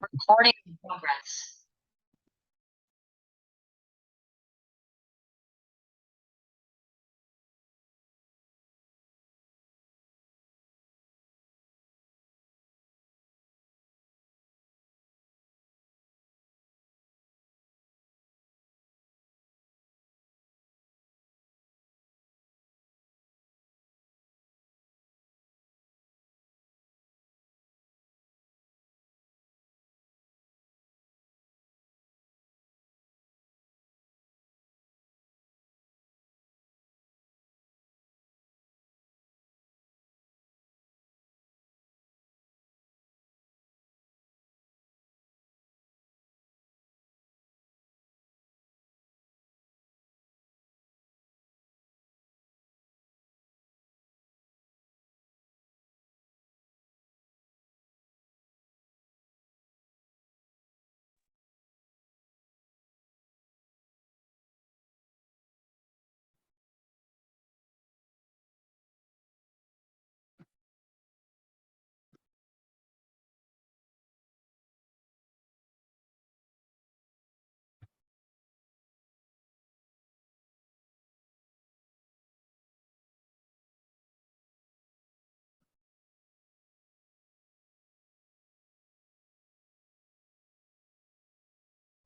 Recording in progress.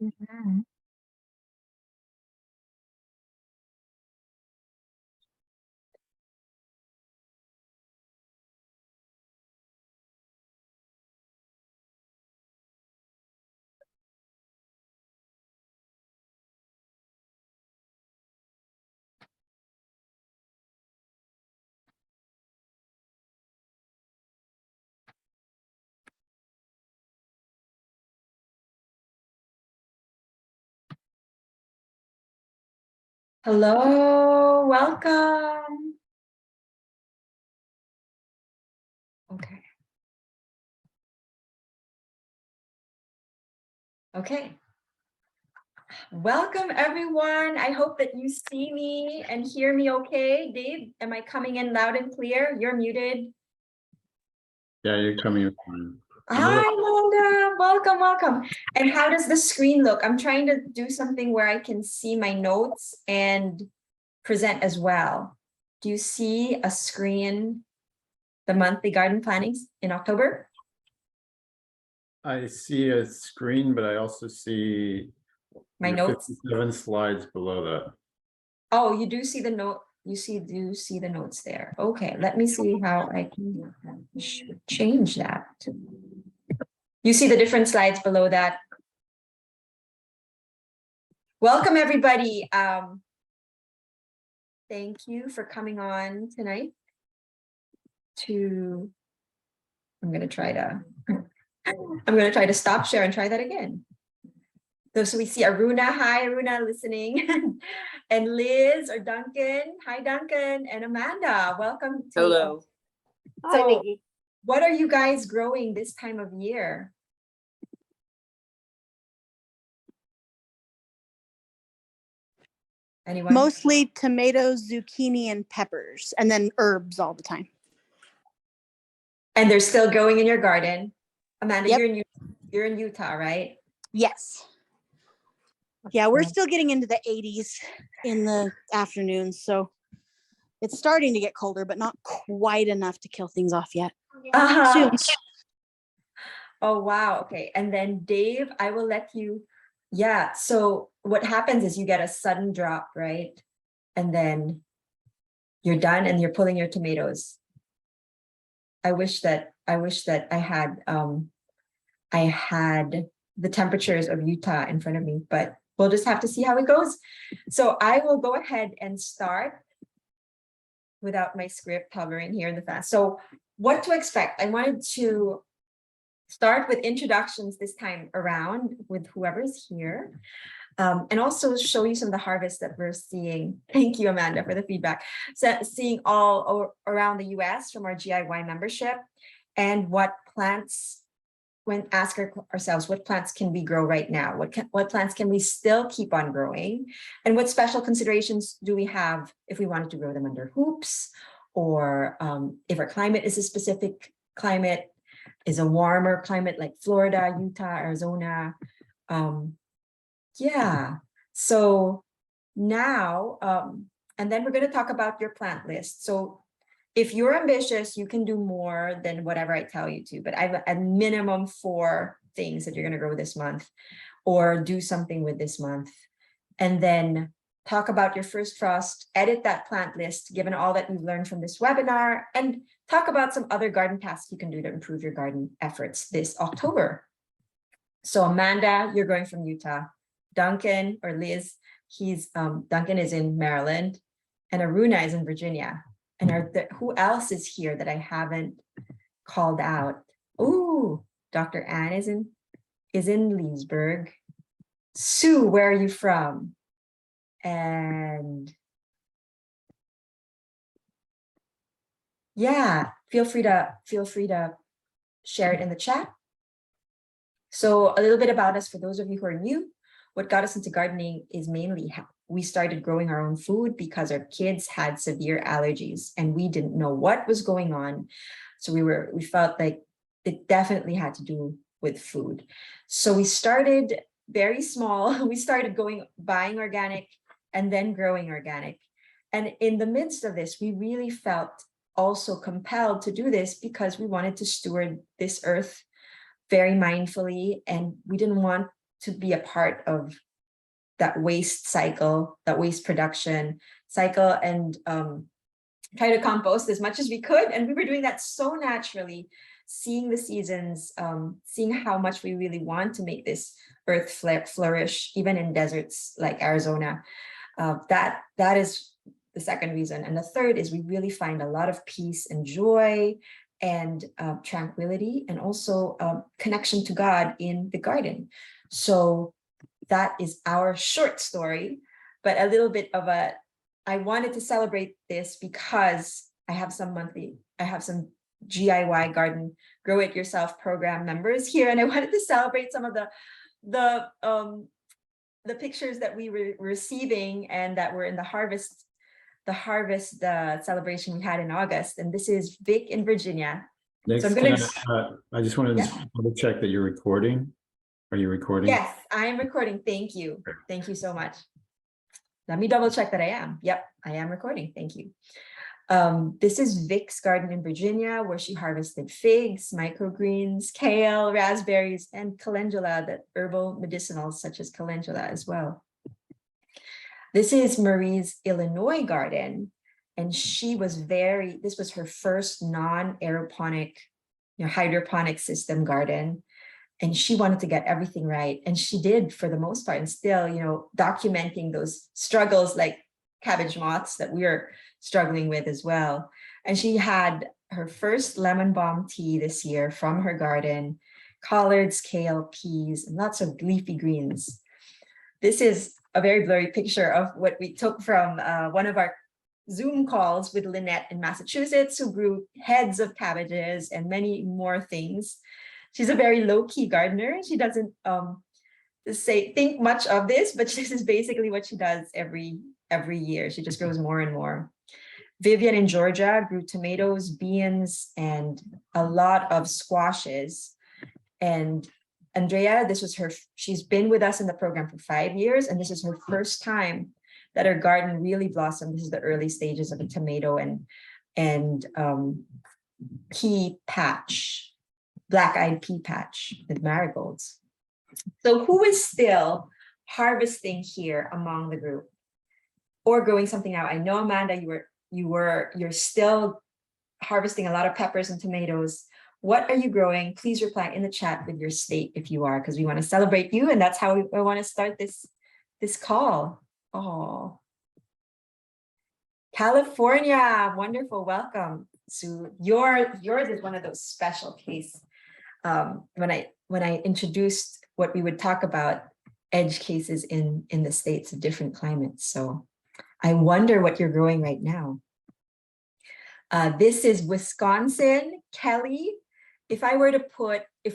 Mhm. Hello, welcome. Okay. Okay. Welcome, everyone. I hope that you see me and hear me okay. Dave, am I coming in loud and clear? You're muted. Yeah, you're coming in fine. Hi, Amanda. Welcome, welcome. And how does the screen look? I'm trying to do something where I can see my notes and present as well. Do you see a screen, the monthly garden plannings in October? I see a screen, but I also see My your notes? 57 slides below that. Oh, you do see the note, do see the notes there. Okay, let me see how I can change that. You see the different slides below that. Welcome, everybody. Thank you for coming on tonight I'm gonna try to stop share and try that again. So we see Aruna. Hi, Aruna, listening. And Liz or Duncan. Hi, Duncan. And Amanda. Welcome. Hello. So what are you guys growing this time of year? Anyone? Mostly tomatoes, zucchini, and peppers, and then herbs all the time. And they're still growing in your garden. Amanda, Yep. you're in Utah, right? Yes. Yeah, we're still getting into the 80s in the afternoons, so it's starting to get colder, but not quite enough to kill things off yet. Uh-huh. Soon. Oh, wow. Okay. And then Dave, I will let you. Yeah. So what happens is you get a sudden drop, right? And then you're done and you're pulling your tomatoes. I wish that I had the temperatures of Utah in front of me, but we'll just have to see how it goes. So I will go ahead and start without my script hovering here in the fast. So what to expect? I wanted to start with introductions this time around with whoever's here. And also show you some of the harvests that we're seeing. Thank you, Amanda, for the feedback. So seeing all around the US from our GIY membership, and what plants, when ask ourselves, what plants can we grow right now? What plants can we still keep on growing? And what special considerations do we have if we wanted to grow them under hoops, or if our climate is a specific climate? is a warmer climate like Florida, Utah, Arizona. Yeah, so now, and then we're going to talk about your plant list. So if you're ambitious, you can do more than whatever I tell you to, but I have a minimum 4 things that you're going to grow this month or do something with this month. And then talk about your first frost, edit that plant list, given all that you've learned from this webinar, and talk about some other garden tasks you can do to improve your garden efforts this October. So Amanda, you're going from Utah. Duncan or Liz, Duncan is in Maryland, and Aruna is in Virginia. And who else is here that I haven't called out? Oh, Dr. Ann is in Leesburg. Sue, where are you from? And yeah, feel free to share it in the chat. So a little bit about us for those of you who are new. What got us into gardening is mainly how we started growing our own food because our kids had severe allergies and we didn't know what was going on. So we felt like it definitely had to do with food. So we started very small. We started buying organic and then growing organic. And in the midst of this, we really felt also compelled to do this because we wanted to steward this earth very mindfully, and we didn't want to be a part of that waste cycle, that waste production cycle, and try to compost as much as we could. And we were doing that so naturally, seeing the seasons, seeing how much we really want to make this earth flourish, even in deserts like Arizona. That is the second reason. And the third is we really find a lot of peace and joy and tranquility, and also connection to God in the garden. So that is our short story, but a little bit of I wanted to celebrate this because I have some GIY garden grow it yourself program members here, and I wanted to celebrate some of the pictures that we were receiving and that were in the harvest celebration we had in August. And this is Vic in Virginia. Next, So I'm gonna I just wanted to double check that you're recording. Are you recording? Yes, I am recording. Thank you. Thank you so much. Let me double check that I am. Yep, I am recording. Thank you. This is Vic's garden in Virginia, where she harvested figs, microgreens, kale, raspberries, and calendula, that herbal medicinals such as calendula as well. This is Marie's Illinois garden, and this was her first non-aeroponic, hydroponic system garden. And she wanted to get everything right. And she did for the most part, and still, documenting those struggles like cabbage moths that we are struggling with as well. And she had her first lemon balm tea this year from her garden, collards, kale, peas, and lots of leafy greens. This is a very blurry picture of what we took from one of our Zoom calls with Lynette in Massachusetts, who grew heads of cabbages and many more things. She's a very low-key gardener. She doesn't think much of this, but this is basically what she does every year. She just grows more and more. Vivian in Georgia grew tomatoes, beans, and a lot of squashes. And Andrea, she's been with us in the program for 5 years, and this is her first time that her garden really blossomed. This is the early stages of a tomato and pea patch, black-eyed pea patch with marigolds. So who is still harvesting here among the group or growing something out? I know, Amanda, you're still harvesting a lot of peppers and tomatoes. What are you growing? Please reply in the chat with your state if you are, because we want to celebrate you, and that's how I want to start this call. Oh, California, wonderful, welcome. So yours is one of those special cases. When I introduced what we would talk about, edge cases in the States of different climates. So I wonder what you're growing right now. This is Wisconsin. Kelly, if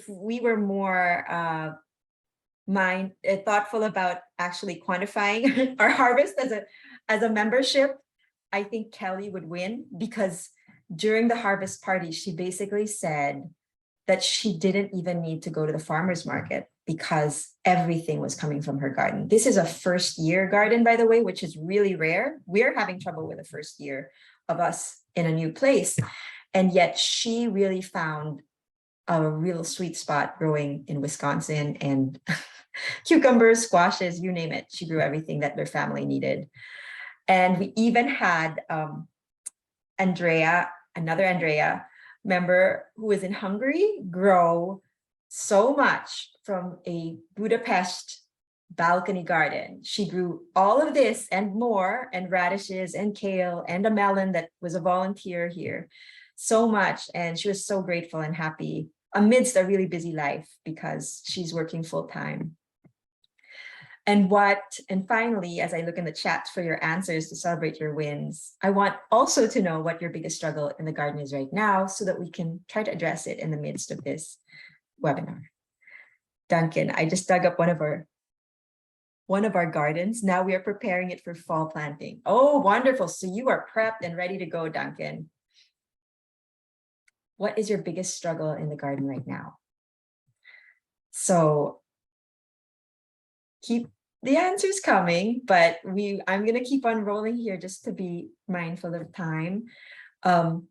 we were more thoughtful about actually quantifying our harvest as a membership, I think Kelly would win, because during the harvest party, she basically said that she didn't even need to go to the farmer's market because everything was coming from her garden. This is a first year garden, by the way, which is really rare. We're having trouble with the first year of us in a new place. And yet she really found a real sweet spot growing in Wisconsin, and cucumbers, squashes, you name it. She grew everything that their family needed. And we even had Andrea, another Andrea member who was in Hungary, grow so much from a Budapest balcony garden. She grew all of this and more, and radishes and kale and a melon that was a volunteer here, so much. And she was so grateful and happy amidst a really busy life because she's working full time. And finally, as I look in the chat for your answers to celebrate your wins, I want also to know what your biggest struggle in the garden is right now so that we can try to address it in the midst of this webinar. Duncan, I just dug up one of our gardens. Now we are preparing it for fall planting. Oh, wonderful. So you are prepped and ready to go, Duncan. What is your biggest struggle in the garden right now? So keep the answers coming, but I'm going to keep on rolling here just to be mindful of time. The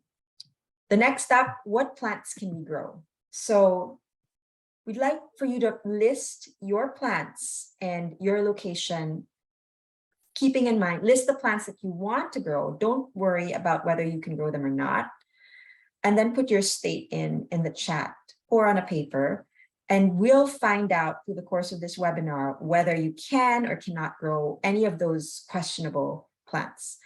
next step, what plants can we grow? So we'd like for you to list your plants and your location, keeping in mind, list the plants that you want to grow. Don't worry about whether you can grow them or not. And then put your state in the chat or on a paper. And we'll find out through the course of this webinar whether you can or cannot grow any of those questionable plants.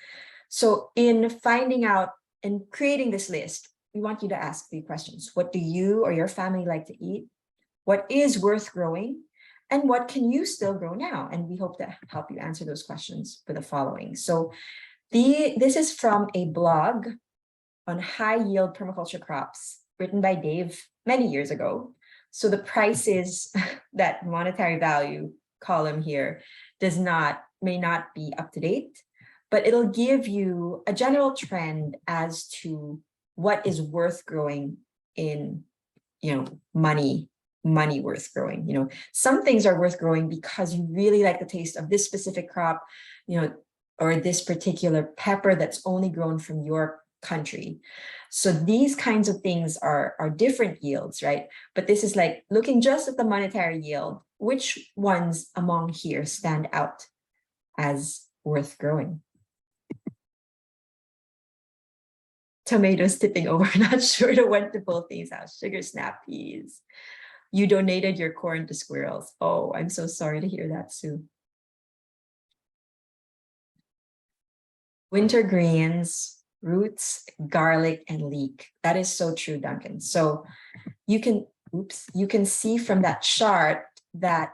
So in finding out and creating this list, we want you to ask 3 questions. What do you or your family like to eat? What is worth growing? And what can you still grow now? And we hope to help you answer those questions for the following. So this is from a blog on high yield permaculture crops written by Dave many years ago. So the prices, that monetary value column here may not be up to date, but it'll give you a general trend as to what is worth growing in, money worth growing. Some things are worth growing because you really like the taste of this specific crop, or this particular pepper that's only grown from your country. So these kinds of things are different yields, right? But this is like looking just at the monetary yield, which ones among here stand out as worth growing? Tomatoes tipping over, not sure to when to pull things out. Sugar snap peas. You donated your corn to squirrels. Oh, I'm so sorry to hear that, Sue. Winter greens, roots, garlic, and leek. That is so true, Duncan. So you can see from that chart that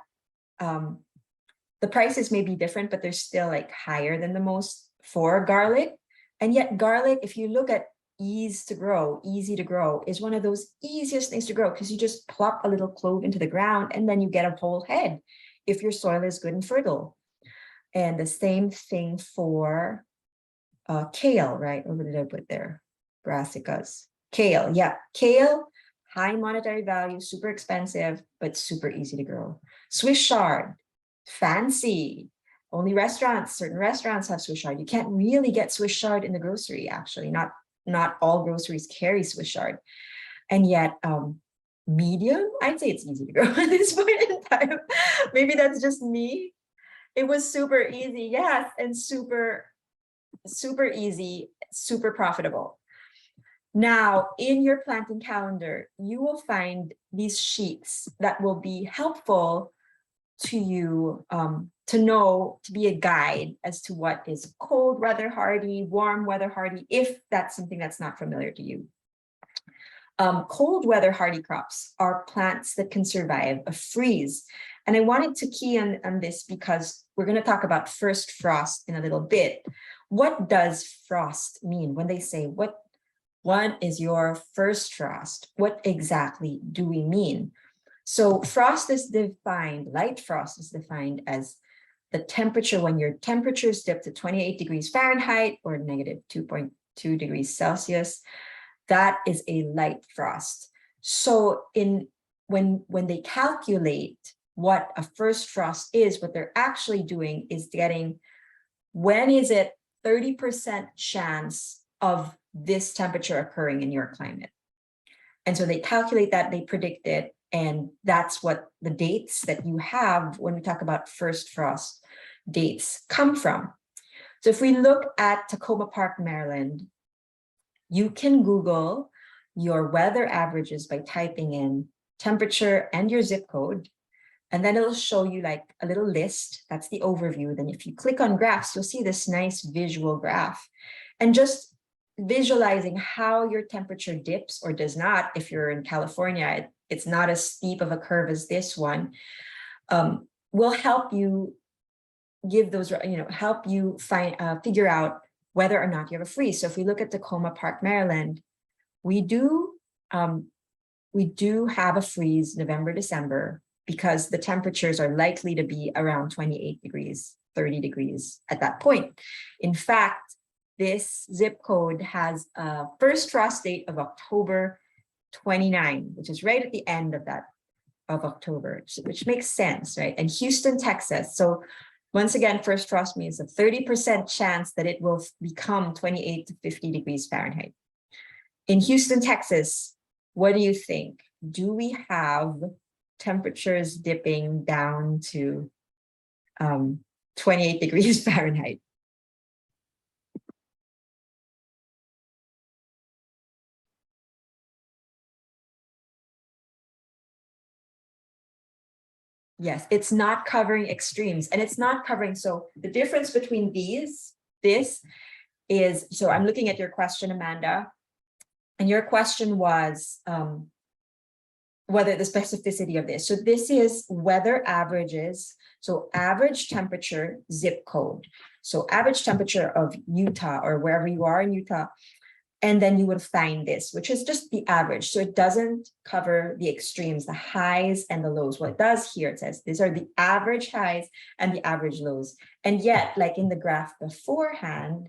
the prices may be different, but they're still like higher than the most for garlic. And yet garlic, if you look at easy to grow, is one of those easiest things to grow because you just plop a little clove into the ground and then you get a whole head if your soil is good and fertile. And the same thing for kale, right? What did I put there? Brassicas. Kale, yeah. Kale, high monetary value, super expensive, but super easy to grow. Swiss chard, fancy. Only certain restaurants have Swiss chard. You can't really get Swiss chard in the grocery, actually. Not all groceries carry Swiss chard. And yet, medium, I'd say it's easy to grow at this point in time. Maybe that's just me. It was super easy, yes, and super easy, super profitable. Now, in your planting calendar, you will find these sheets that will be helpful to you to be a guide as to what is cold weather hardy, warm weather hardy, if that's something that's not familiar to you. Cold weather hardy crops are plants that can survive a freeze. And I wanted to key on this because we're going to talk about first frost in a little bit. What does frost mean? When they say, what is your first frost? What exactly do we mean? So frost is defined, light frost is defined as the temperature when your temperatures dip to 28 degrees Fahrenheit or negative 2.2 degrees Celsius. That is a light frost. So when they calculate what a first frost is, what they're actually doing is getting, when is it 30% chance of this temperature occurring in your climate? And so they calculate that, they predict it, and that's what the dates that you have when we talk about first frost dates come from. So if we look at Tacoma Park, Maryland, you can Google your weather averages by typing in temperature and your zip code, and then it'll show you like a little list. That's the overview. Then if you click on graphs, you'll see this nice visual graph, and just visualizing how your temperature dips or does not. If you're in California, it's not as steep of a curve as this one, will help you give those, help you figure out whether or not you have a freeze. So if we look at Tacoma Park, Maryland, we do have a freeze November, December, because the temperatures are likely to be around 28 degrees, 30 degrees at that point. In fact, this zip code has a first frost date of October 29, which is right at the end of October, which makes sense, right? And Houston, Texas. So once again, first frost means a 30% chance that it will become 28 to 50 degrees Fahrenheit. In Houston, Texas, what do you think? Do we have temperatures dipping down to 28 degrees Fahrenheit? Yes, it's not covering extremes, and it's not covering. So the difference between this is, so I'm looking at your question, Amanda, and your question was whether the specificity of this. So this is weather averages. So average temperature zip code. So average temperature of Utah or wherever you are in Utah. And then you would find this, which is just the average. So it doesn't cover the extremes, the highs and the lows. What it does here, it says these are the average highs and the average lows. And yet, like in the graph beforehand,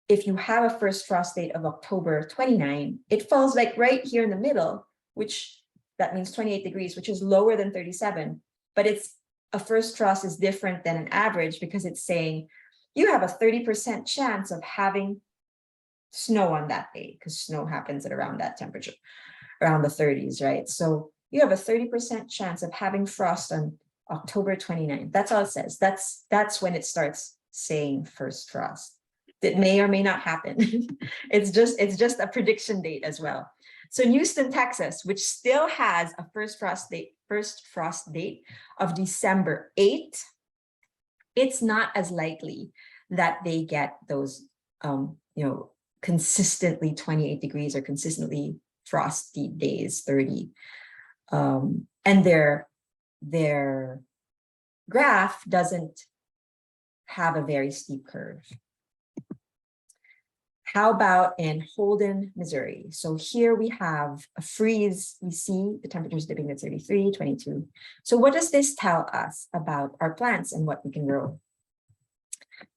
if you have a first frost date of October 29, it falls like right here in the middle, which that means 28 degrees, which is lower than 37. But it's a first frost is different than an average because it's saying you have a 30% chance of having snow on that day, because snow happens at around that temperature, around the 30s, right? So you have a 30% chance of having frost on October 29th. That's all it says. That's when it starts saying first frost. It may or may not happen. It's just a prediction date as well. So in Houston, Texas, which still has a first frost date of December 8th, it's not as likely that they get those, consistently 28 degrees or consistently frosty days, 30. And their graph doesn't have a very steep curve. How about in Holden, Missouri? So here we have a freeze. We see the temperatures dipping to 33, 22. So what does this tell us about our plants and what we can grow?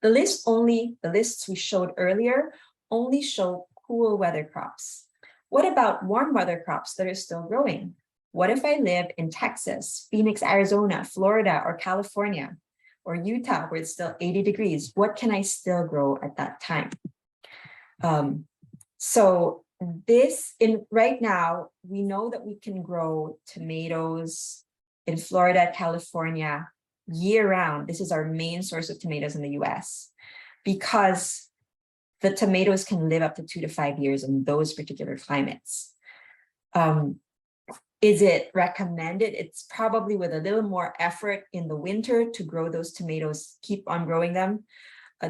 The lists we showed earlier only show cool weather crops. What about warm weather crops that are still growing? What if I live in Texas, Phoenix, Arizona, Florida, or California, or Utah, where it's still 80 degrees? What can I still grow at that time? So right now, we know that we can grow tomatoes in Florida, California, year round. This is our main source of tomatoes in the US, because the tomatoes can live up to 2 to 5 years in those particular climates. Is it recommended? It's probably with a little more effort in the winter to grow those tomatoes, keep on growing them.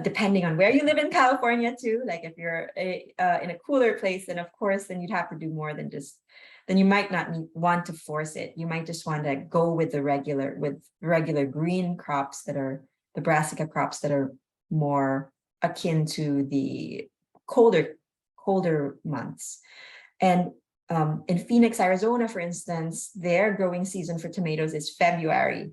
Depending on where you live in California too, like if you're in a cooler place, then of course, then you'd have to do more than then you might not want to force it. You might just want to go with the regular green crops that are the brassica crops that are more akin to the colder months. And in Phoenix, Arizona, for instance, their growing season for tomatoes is February.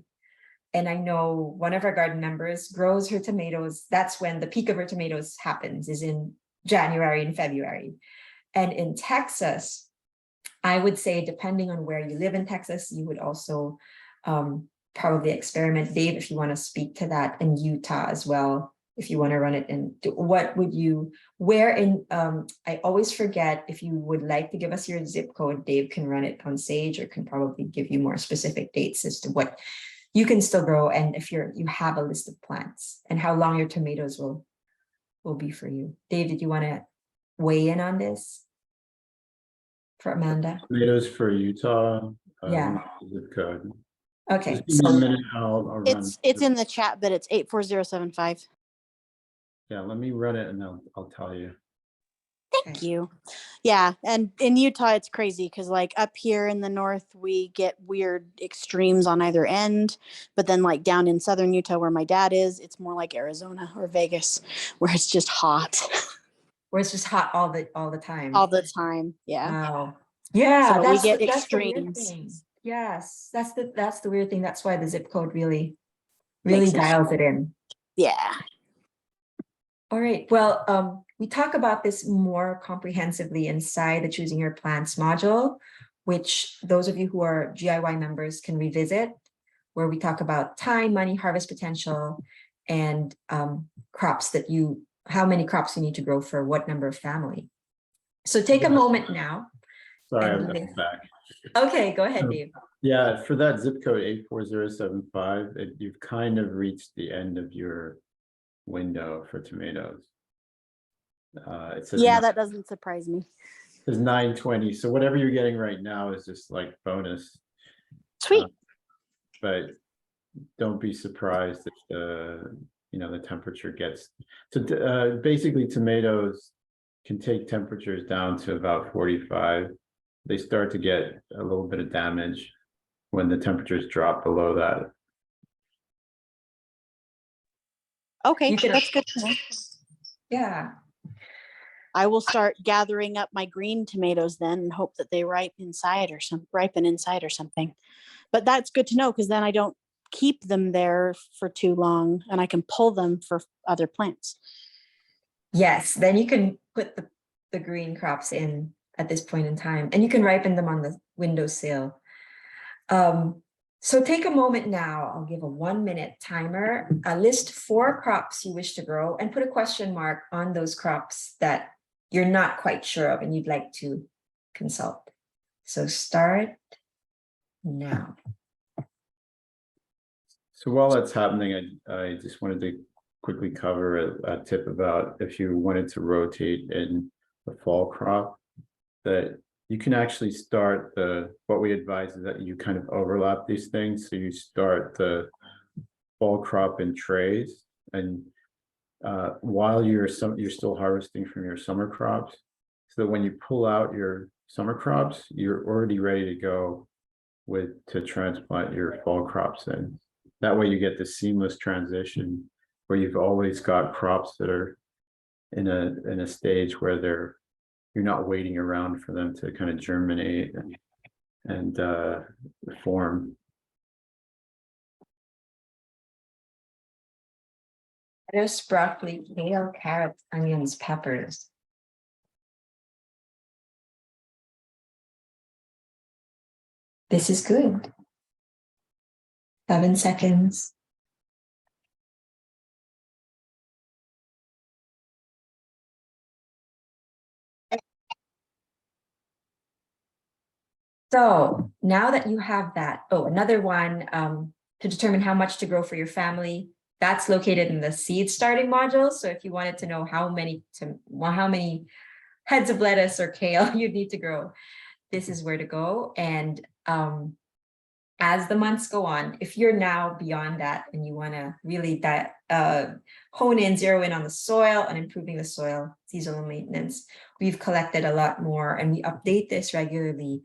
And I know one of our garden members grows her tomatoes. That's when the peak of her tomatoes happens, is in January and February. And in Texas, I would say, depending on where you live in Texas, you would also probably experiment. Dave, if you want to speak to that, in Utah as well, if you want to run it. And what would you, where in, I always forget, if you would like to give us your zip code, Dave can run it on Sage, or can probably give you more specific dates as to what you can still grow, and if you have a list of plants, and how long your tomatoes will be for you. Dave, did you want to weigh in on this for Amanda? Tomatoes for Utah. Yeah. Zip code. Okay, Just give me a so minute, I'll run. It's in the chat, but it's 84075. Yeah, let me run it and I'll tell you. Thank you. Yeah, and in Utah it's crazy because like up here in the north we get weird extremes on either end, but then like down in southern Utah where my dad is, it's more like Arizona or Vegas where it's just hot where it's just hot all the time. all the time. Yeah. Wow. Yeah, So we that's get that's the weird extremes. thing. Yes, that's the weird thing. That's why the zip code really Makes it dials it in. Yeah. All right. Well, we talk about this more comprehensively inside the Choosing Your Plants module, which those of you who are GIY members can revisit, where we talk about time, money, harvest potential, and crops that how many crops you need to grow for what number of family. So take a moment now. Sorry, And I'm back. Okay, go ahead, Dave. Yeah, for that zip code 84075, you've kind of reached the end of your window for tomatoes. It says Yeah, that doesn't surprise me. It says 920. So whatever you're getting right now is just like bonus. Sweet. But don't be surprised if the temperature gets so basically tomatoes can take temperatures down to about 45. They start to get a little bit of damage when the temperatures drop below that. Okay, You can- that's good to know. Yeah. I will start gathering up my green tomatoes then and hope that they ripen inside or something. But that's good to know because then I don't keep them there for too long and I can pull them for other plants. Yes, then you can put the green crops in at this point in time, and you can ripen them on the windowsill. So take a moment now. I'll give a 1-minute timer. List 4 crops you wish to grow and put a question mark on those crops that you're not quite sure of and you'd like to consult. So start now. So while that's happening, I just wanted to quickly cover a tip about if you wanted to rotate in the fall crop, that you can actually start what we advise is that you kind of overlap these things. So you start the fall crop in trays, and while you're still harvesting from your summer crops, so that when you pull out your summer crops, you're already ready to go to transplant your fall crops in. That way you get the seamless transition where you've always got crops that are in a stage where you're not waiting around for them to kind of germinate and form. Lettuce, broccoli, kale, carrots, onions, peppers. This is good. 7 seconds. So now that you have that, another one to determine how much to grow for your family, that's located in the seed starting module. So if you wanted to know how many heads of lettuce or kale you'd need to grow, this is where to go. And as the months go on, if you're now beyond that and you want to really zero in on the soil and improving the soil, seasonal maintenance, we've collected a lot more and we update this regularly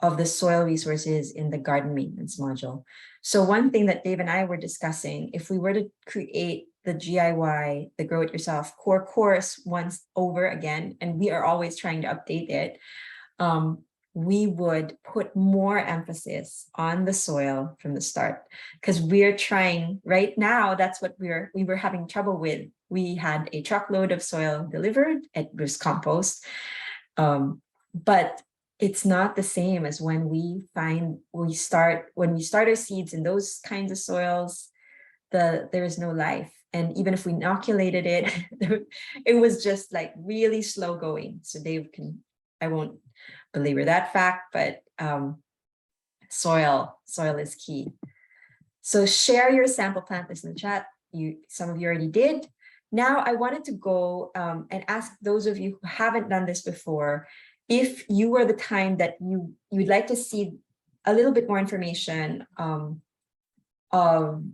of the soil resources in the garden maintenance module. So one thing that Dave and I were discussing, if we were to create the GIY, the Grow It Yourself core course once over again, and we are always trying to update it, we would put more emphasis on the soil from the start, because we're trying right now. That's what we were having trouble with. We had a truckload of soil delivered. It was compost. But it's not the same as when when we start our seeds in those kinds of soils, there is no life. And even if we inoculated it, it was just like really slow going. So I won't belabor that fact, but soil is key. So share your sample plant list in the chat. Some of you already did. Now I wanted to go and ask those of you who haven't done this before, if you were the time that you'd like to see a little bit more information of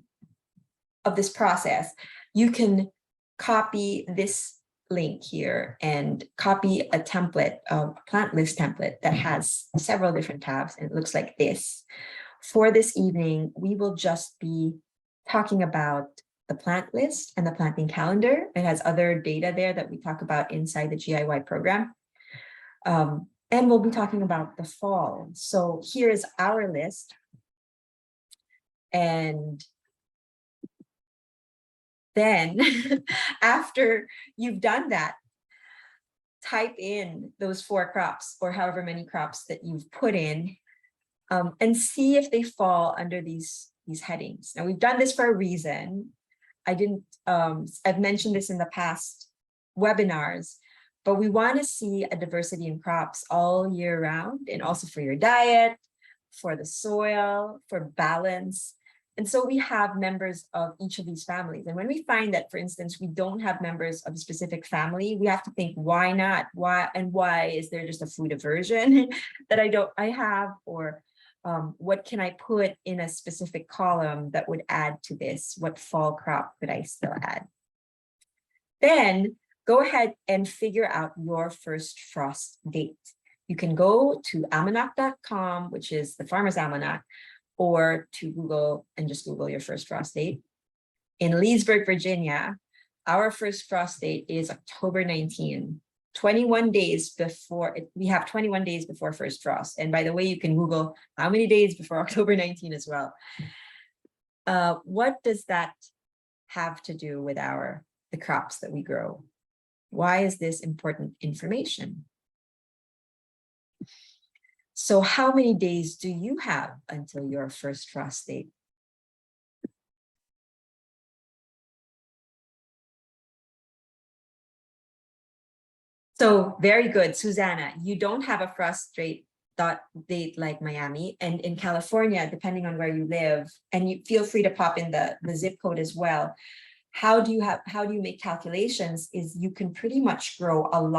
this process, you can copy this link here and copy a template, a plant list template that has several different tabs, and it looks like this. For this evening, we will just be talking about the plant list and the planting calendar. It has other data there that we talk about inside the GIY program. And we'll be talking about the fall. So here is our list. And then after you've done that, type in those 4 crops or however many crops that you've put in, and see if they fall under these headings. Now, we've done this for a reason. I've mentioned this in the past webinars, but we want to see a diversity in crops all year round, and also for your diet, for the soil, for balance. And so we have members of each of these families. And when we find that, for instance, we don't have members of a specific family, we have to think, why not? Why is there just a food aversion that I have? Or what can I put in a specific column that would add to this? What fall crop could I still add? Then go ahead and figure out your first frost date. You can go to almanac.com, which is the Farmer's Almanac, or to Google and just Google your first frost date. In Leesburg, Virginia, our first frost date is October 19, 21 days before, we have 21 days before first frost. And by the way, you can Google how many days before October 19 as well. What does that have to do with the crops that we grow? Why is this important information? So how many days do you have until your first frost date? So very good, Susanna. You don't have a frost date like Miami, and in California, depending on where you live, and you feel free to pop in the zip code as well. How do you make calculations? Is you can pretty much grow all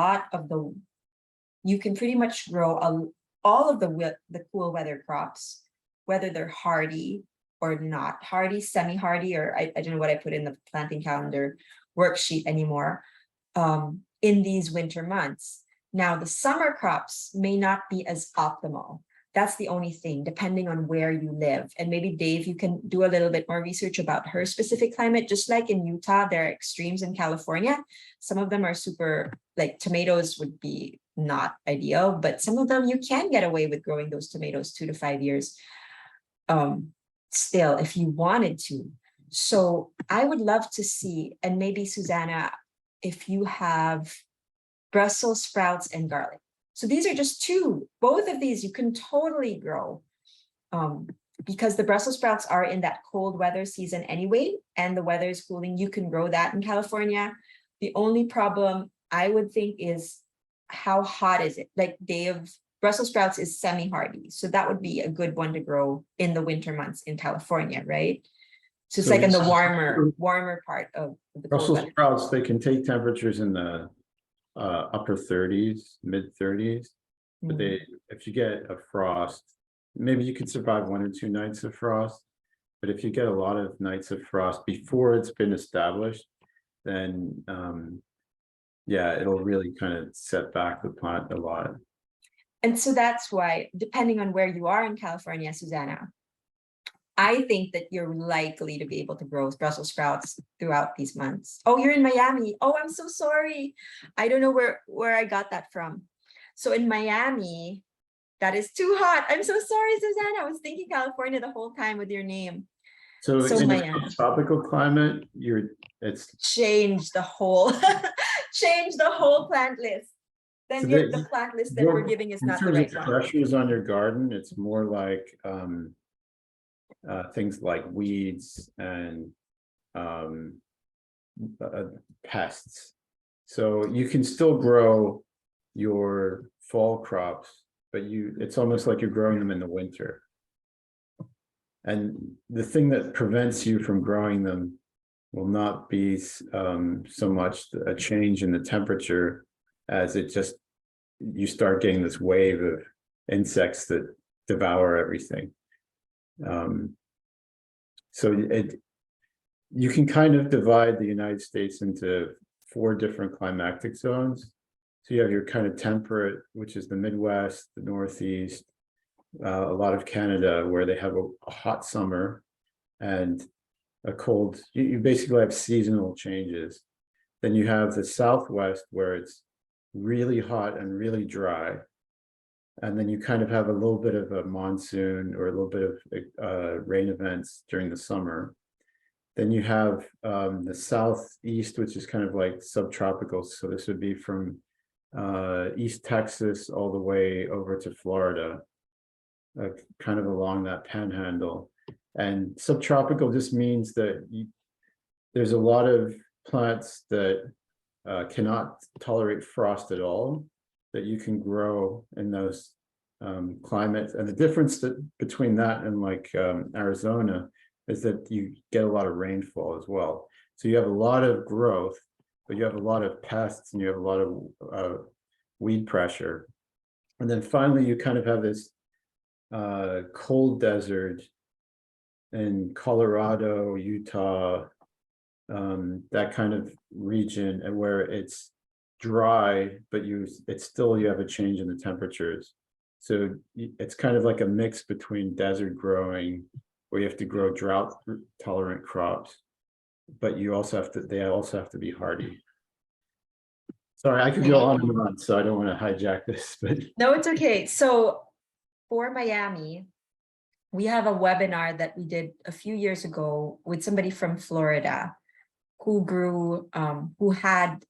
of the cool weather crops, whether they're hardy or not hardy, semi-hardy, or I don't know what I put in the planting calendar worksheet anymore, in these winter months. Now, the summer crops may not be as optimal. That's the only thing, depending on where you live. And maybe Dave, you can do a little bit more research about her specific climate. Just like in Utah, there are extremes in California. Some of them are super, like tomatoes would be not ideal, but some of them you can get away with growing those tomatoes 2 to 5 years still, if you wanted to. So I would love to see, and maybe Susanna, if you have Brussels sprouts and garlic. So these are just 2. Both of these you can totally grow because the Brussels sprouts are in that cold weather season anyway, and the weather is cooling. You can grow that in California. The only problem I would think is, how hot is it? Like Brussels sprouts is semi-hardy. So that would be a good one to grow in the winter months in California, right? So it's like in the warmer part of the Brussels sprouts, they can take temperatures in the upper 30s, mid 30s, but if you get a frost, maybe you could survive 1 or 2 nights of frost. But if you get a lot of nights of frost before it's been established, then yeah, it'll really kind of set back the plant a lot. And so that's why, depending on where you are in California, Susanna, I think that you're likely to be able to grow Brussels sprouts throughout these months. Oh, you're in Miami. Oh, I'm so sorry. I don't know where I got that from. So in Miami, that is too hot. I'm so sorry, Susanna. I was thinking California the whole time with your name. So in Miami. a tropical climate, it's change the whole plant list. then So the the- plant list that we're giving is In not the terms right of one. pressures on your garden, it's more like things like weeds and um, pests. So you can still grow your fall crops, but it's almost like you're growing them in the winter. And the thing that prevents you from growing them will not be so much a change in the temperature as you start getting this wave of insects that devour everything. So you can kind of divide the United States into 4 different climatic zones. So you have your kind of temperate, which is the Midwest, the Northeast, a lot of Canada, where they have a hot summer and a cold. You basically have seasonal changes. Then you have the Southwest, where it's really hot and really dry. And then you kind of have a little bit of a monsoon or a little bit of rain events during the summer. Then you have the Southeast, which is kind of like subtropical. So this would be from East Texas all the way over to Florida, kind of along that panhandle. And subtropical just means that there's a lot of plants that cannot tolerate frost at all, that you can grow in those climates. And the difference between that and like Arizona is that you get a lot of rainfall as well. So you have a lot of growth, but you have a lot of pests and you have a lot of weed pressure. And then finally, you kind of have this cold desert in Colorado, Utah, that kind of region, and where it's dry, but you have a change in the temperatures. So it's kind of like a mix between desert growing, where you have to grow drought tolerant crops, but they also have to be hardy. Sorry, I could go on and on, so I don't want to hijack this, but No, it's okay. So for Miami, we have a webinar that we did a few years ago with somebody from Florida who had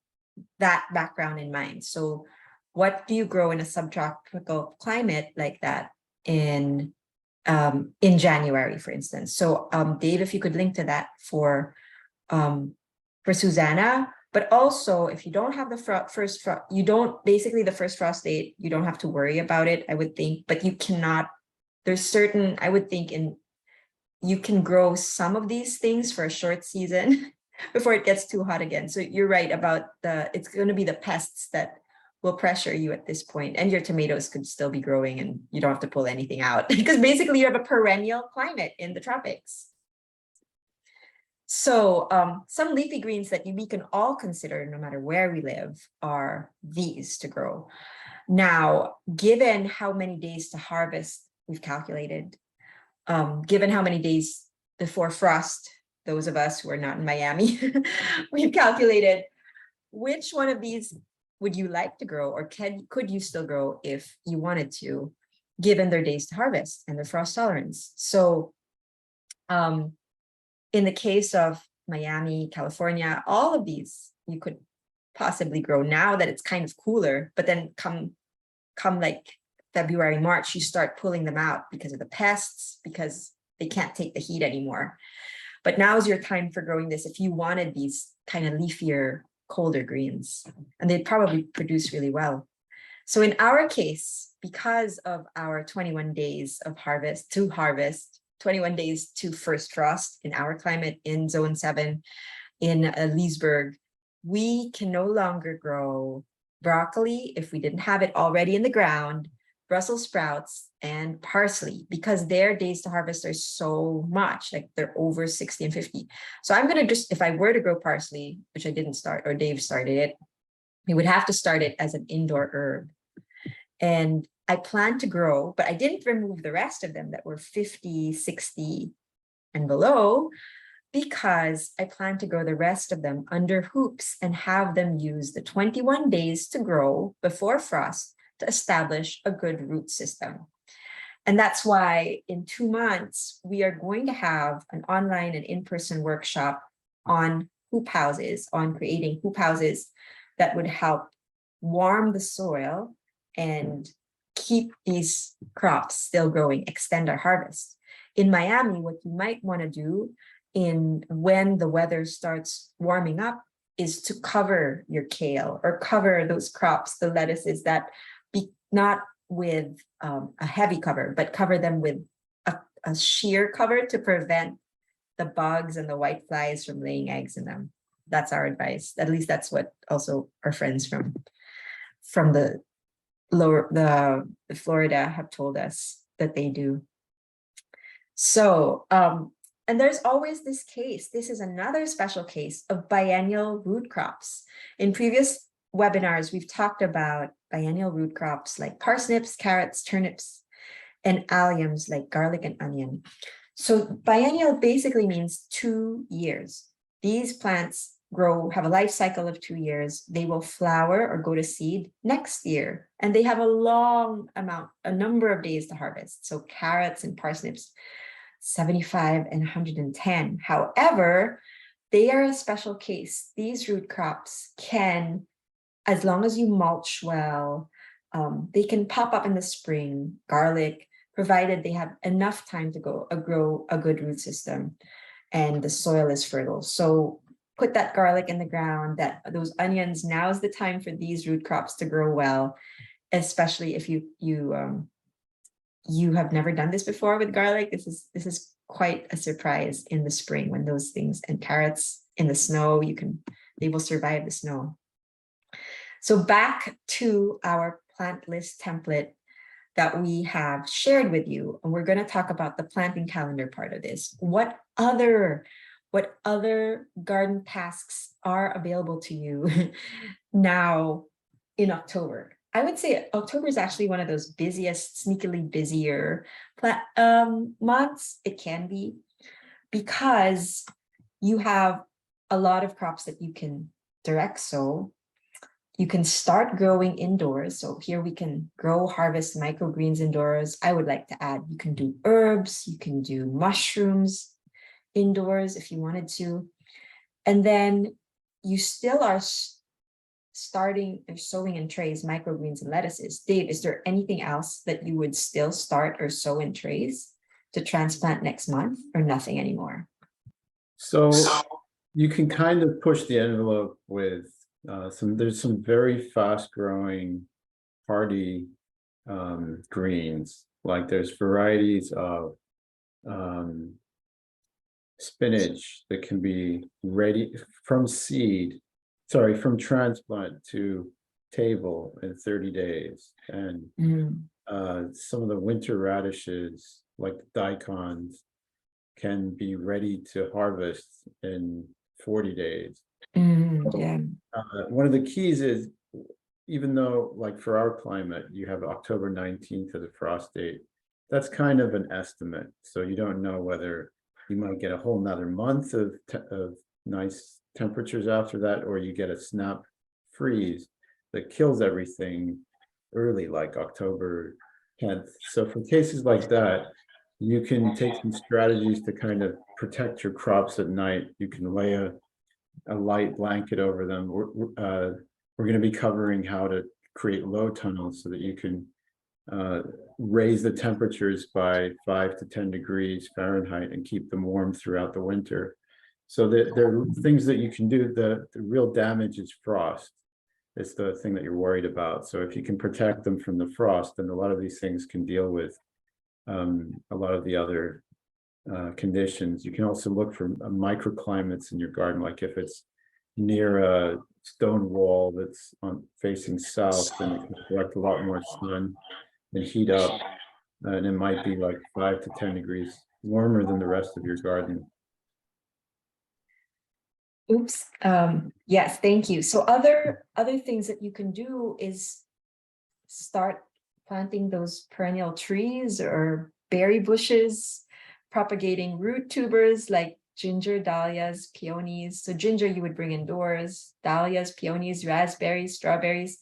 that background in mind. So what do you grow in a subtropical climate like that in January, for instance? So Dave, if you could link to that for Susanna, but also if you don't have the first frost date, you don't have to worry about it, I would think, but you cannot, there's certain, I would think you can grow some of these things for a short season before it gets too hot again. So you're right about it's going to be the pests that will pressure you at this point, and your tomatoes could still be growing and you don't have to pull anything out because basically you have a perennial climate in the tropics. So some leafy greens that we can all consider no matter where we live are these to grow. Now, given how many days to harvest we've calculated, given how many days before frost, those of us who are not in Miami, we've calculated which one of these would you like to grow, or could you still grow if you wanted to, given their days to harvest and their frost tolerance. So in the case of Miami, California, all of these you could possibly grow now that it's kind of cooler, but then come like February, March, you start pulling them out because of the pests, because they can't take the heat anymore. But now is your time for growing this if you wanted these kind of leafier, colder greens, and they'd probably produce really well. So in our case, because of our 21 days of harvest, 21 days to first frost in our climate in zone 7 in Leesburg, we can no longer grow broccoli if we didn't have it already in the ground, Brussels sprouts, and parsley, because their days to harvest are so much, like they're over 60 and 50. So I'm going to if I were to grow parsley, which I didn't start, or Dave started it, we would have to start it as an indoor herb. And I plan to grow, but I didn't remove the rest of them that were 50, 60 and below, because I plan to grow the rest of them under hoops and have them use the 21 days to grow before frost to establish a good root system. And that's why in 2 months, we are going to have an online and in-person workshop on hoop houses, on creating hoop houses that would help warm the soil and keep these crops still growing, extend our harvest. In Miami, what you might want to do when the weather starts warming up is to cover your kale or cover those crops, the lettuces, that be not with a heavy cover, but cover them with a sheer cover to prevent the bugs and the white flies from laying eggs in them. That's our advice. At least that's what also our friends from the Florida have told us that they do. So, and there's always this case. This is another special case of biennial root crops. In previous webinars, we've talked about biennial root crops like parsnips, carrots, turnips, and alliums like garlic and onion. So biennial basically means 2 years. These plants have a life cycle of 2 years. They will flower or go to seed next year, and they have a number of days to harvest. So carrots and parsnips, 75 and 110. However, they are a special case. These root crops can, as long as you mulch well, they can pop up in the spring. Garlic, provided they have enough time to grow a good root system and the soil is fertile. So put that garlic in the ground, those onions. Now is the time for these root crops to grow well, especially if you have never done this before with garlic. This is quite a surprise in the spring when those things, and carrots in the snow, they will survive the snow. So back to our plant list template that we have shared with you, and we're going to talk about the planting calendar part of this. What other garden tasks are available to you now in October? I would say October is actually one of those busiest, sneakily busier months. It can be, because you have a lot of crops that you can direct sow. You can start growing indoors. So here we can harvest microgreens indoors. I would like to add, you can do herbs, you can do mushrooms indoors if you wanted to. And then you still are starting or sowing in trays, microgreens and lettuces. Dave, is there anything else that you would still start or sow in trays to transplant next month, or nothing anymore? So you can kind of push the envelope with there's some very fast growing hardy greens. Like there's varieties of spinach that can be ready from transplant to table in 30 days. And some of the winter radishes, like the daikons, can be ready to harvest in 40 days. Yeah. One of the keys is, even though, like for our climate, you have October 19th as a frost date, that's kind of an estimate. So you don't know whether you might get a whole nother month of nice temperatures after that, or you get a snap freeze that kills everything early, like October 10th. So for cases like that, you can take some strategies to kind of protect your crops at night. You can lay a light blanket over them. We're going to be covering how to create low tunnels so that you can raise the temperatures by 5 to 10 degrees Fahrenheit and keep them warm throughout the winter. So there are things that you can do. The real damage is frost. It's the thing that you're worried about. So if you can protect them from the frost, then a lot of these things can deal with a lot of the other conditions. You can also look for microclimates in your garden, like if it's near a stone wall that's facing south, then it can collect a lot more sun and heat up, and it might be like 5 to 10 degrees warmer than the rest of your garden. Oops. Yes, thank you. So other things that you can do is start planting those perennial trees or berry bushes, propagating root tubers like ginger, dahlias, peonies. So ginger you would bring indoors, dahlias, peonies, raspberries, strawberries.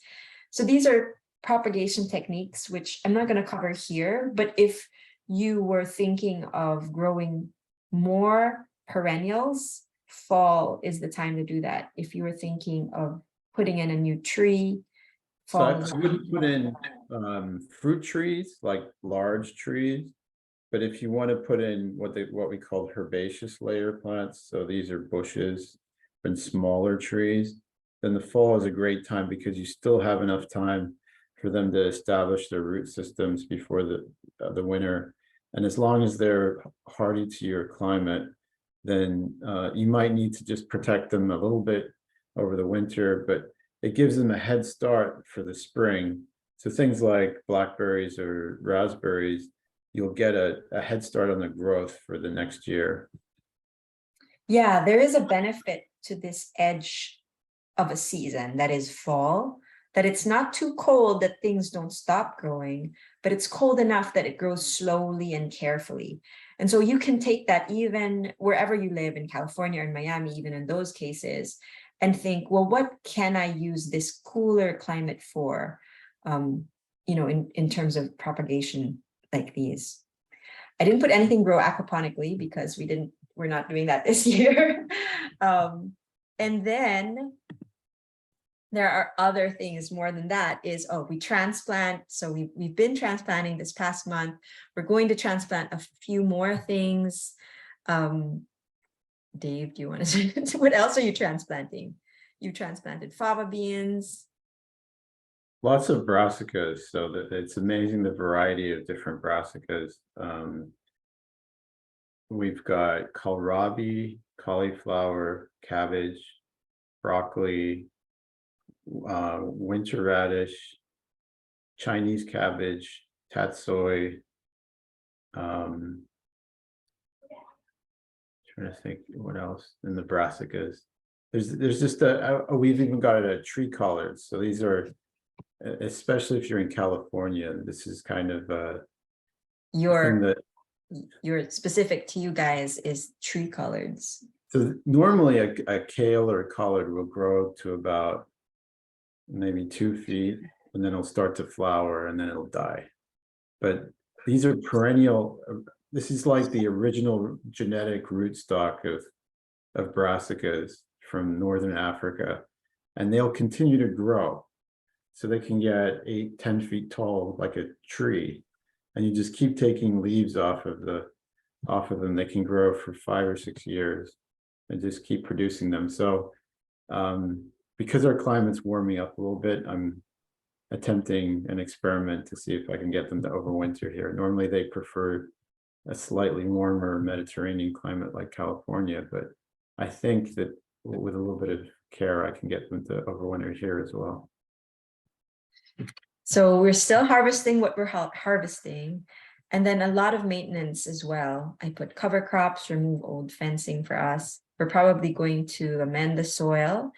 So these are propagation techniques, which I'm not going to cover here, but if you were thinking of growing more perennials, fall is the time to do that. If you were thinking of putting in a new tree, So I fall. wouldn't put in fruit trees, like large trees. But if you want to put in what we call herbaceous layer plants, so these are bushes and smaller trees, then the fall is a great time because you still have enough time for them to establish their root systems before the winter. And as long as they're hardy to your climate, then you might need to just protect them a little bit over the winter, but it gives them a head start for the spring. So things like blackberries or raspberries, you'll get a head start on the growth for the next year. Yeah, there is a benefit to this edge of a season that is fall, that it's not too cold that things don't stop growing, but it's cold enough that it grows slowly and carefully. And so you can take that even wherever you live in California or in Miami, even in those cases, and think, well, what can I use this cooler climate for, in terms of propagation like these. I didn't put anything grow aquaponically because we're not doing that this year. And then there are other things more than that is, we transplant. So we've been transplanting this past month. We're going to transplant a few more things. Dave, do you want to say, what else are you transplanting? You transplanted fava beans. Lots of brassicas, so that it's amazing the variety of different brassicas. We've got kohlrabi, cauliflower, cabbage, broccoli, winter radish, Chinese cabbage, tatsoi. Trying to think what else in the brassicas. There's just we've even got a tree collards. So these are, especially if you're in California, this is kind of your specific to you guys is tree collards. So normally a kale or a collard will grow to about maybe 2 feet, and then it'll start to flower and then it'll die. But these are perennial. This is like the original genetic rootstock of brassicas from Northern Africa, and they'll continue to grow. So they can get 8-10 feet tall, like a tree, and you just keep taking leaves off of them. They can grow for 5 or 6 years and just keep producing them. So because our climate's warming up a little bit, I'm attempting an experiment to see if I can get them to overwinter here. Normally they prefer a slightly warmer Mediterranean climate like California, but I think that with a little bit of care, I can get them to overwinter here as well. So we're still harvesting what we're harvesting, and then a lot of maintenance as well. I put cover crops, remove old fencing for us. We're probably going to amend the soil,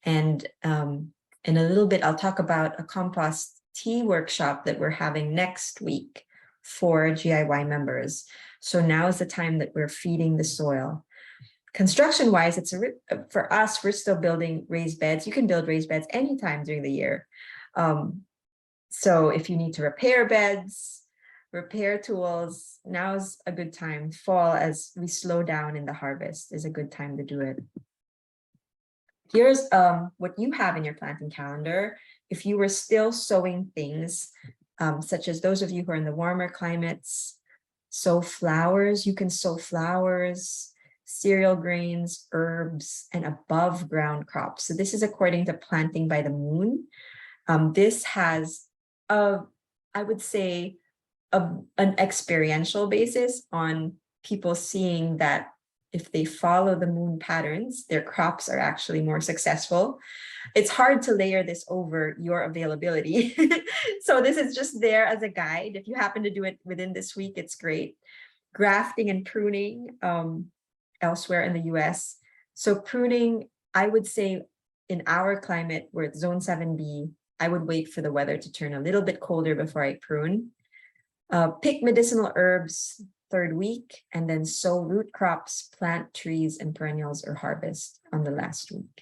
and in a little bit, I'll talk about a compost tea workshop that we're having next week for GIY members. So now is the time that we're feeding the soil. Construction wise, for us, we're still building raised beds. You can build raised beds anytime during the year. So if you need to repair beds, repair tools, now's a good time. Fall, as we slow down in the harvest, is a good time to do it. Here's what you have in your planting calendar. If you were still sowing things, such as those of you who are in the warmer climates, sow flowers. You can sow flowers, cereal grains, herbs, and above ground crops. So this is according to Planting by the Moon. This has I would say an experiential basis on people seeing that if they follow the moon patterns, their crops are actually more successful. It's hard to layer this over your availability. So this is just there as a guide. If you happen to do it within this week, it's great. Grafting and pruning elsewhere in the US. So pruning, I would say in our climate, we're at zone 7B, I would wait for the weather to turn a little bit colder before I prune. Pick medicinal herbs 3rd week, and then sow root crops, plant trees and perennials, or harvest on the last week.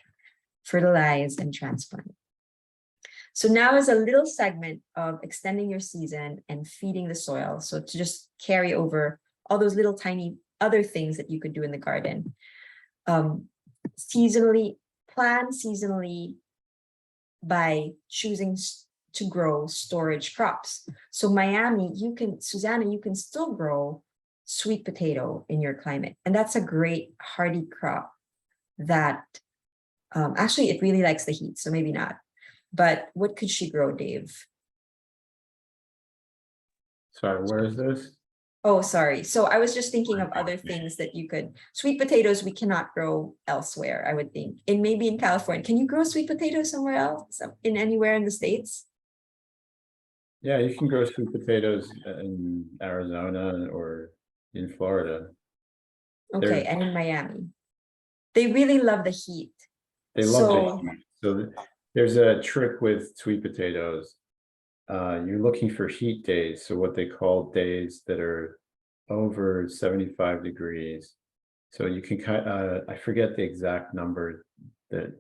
Fertilize and transplant. So now is a little segment of extending your season and feeding the soil. So to just carry over all those little tiny other things that you could do in the garden. Seasonally, plan seasonally by choosing to grow storage crops. So Miami, Susanna, you can still grow sweet potato in your climate. And that's a great hardy crop that actually it really likes the heat, so maybe not. But what could she grow, Dave? Sorry, where is this? Oh, sorry. So I was just thinking of other things that you could, sweet potatoes, we cannot grow elsewhere, I would think. And maybe in California, can you grow sweet potatoes somewhere else, in anywhere in the States? Yeah, you can grow sweet potatoes in Arizona or in Florida. Okay, They're- and in Miami. They really love the heat. They love So- the heat. So there's a trick with sweet potatoes. You're looking for heat days, so what they call days that are over 75 degrees. So you can I forget the exact number, that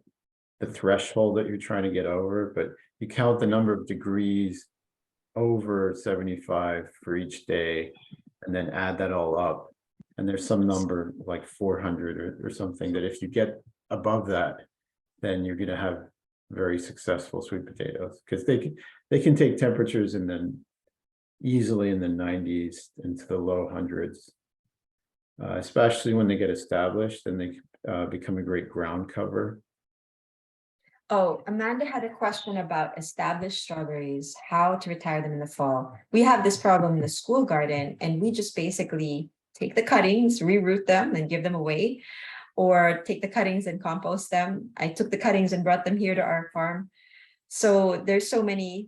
the threshold that you're trying to get over, but you count the number of degrees over 75 for each day, and then add that all up. And there's some number like 400 or something, that if you get above that, then you're gonna have very successful sweet potatoes, because they can take temperatures and then easily in the 90s into the low hundreds, especially when they get established, and they become a great ground cover. Oh, Amanda had a question about established strawberries, how to retire them in the fall. We have this problem in the school garden, and we just basically take the cuttings, reroot them, and give them away, or take the cuttings and compost them. I took the cuttings and brought them here to our farm. So there's so many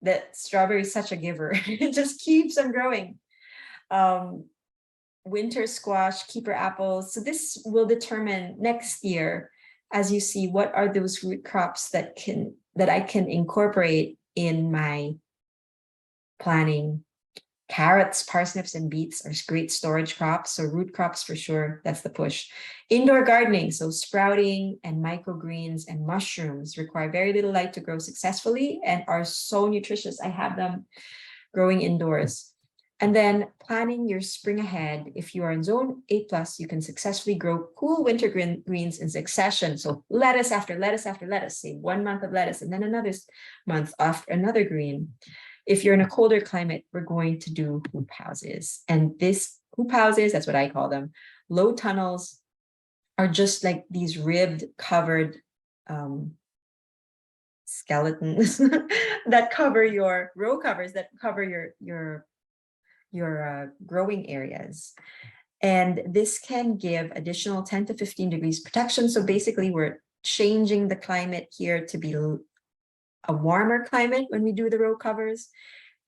that strawberry is such a giver. It just keeps them growing. Winter squash, keeper apples. So this will determine next year, as you see, what are those root crops that I can incorporate in my planning. Carrots, parsnips, and beets are great storage crops. So root crops for sure, that's the push. Indoor gardening, so sprouting and microgreens and mushrooms require very little light to grow successfully and are so nutritious. I have them growing indoors. And then planning your spring ahead. If you are in zone 8+, you can successfully grow cool winter greens in succession. So lettuce after lettuce after lettuce, say 1 month of lettuce and then another month after another green. If you're in a colder climate, we're going to do hoop houses. And this hoop houses, that's what I call them, low tunnels, are just like these ribbed covered skeletons that cover your row covers, that cover your growing areas. And this can give additional 10 to 15 degrees protection. So basically we're changing the climate here to be a warmer climate when we do the row covers.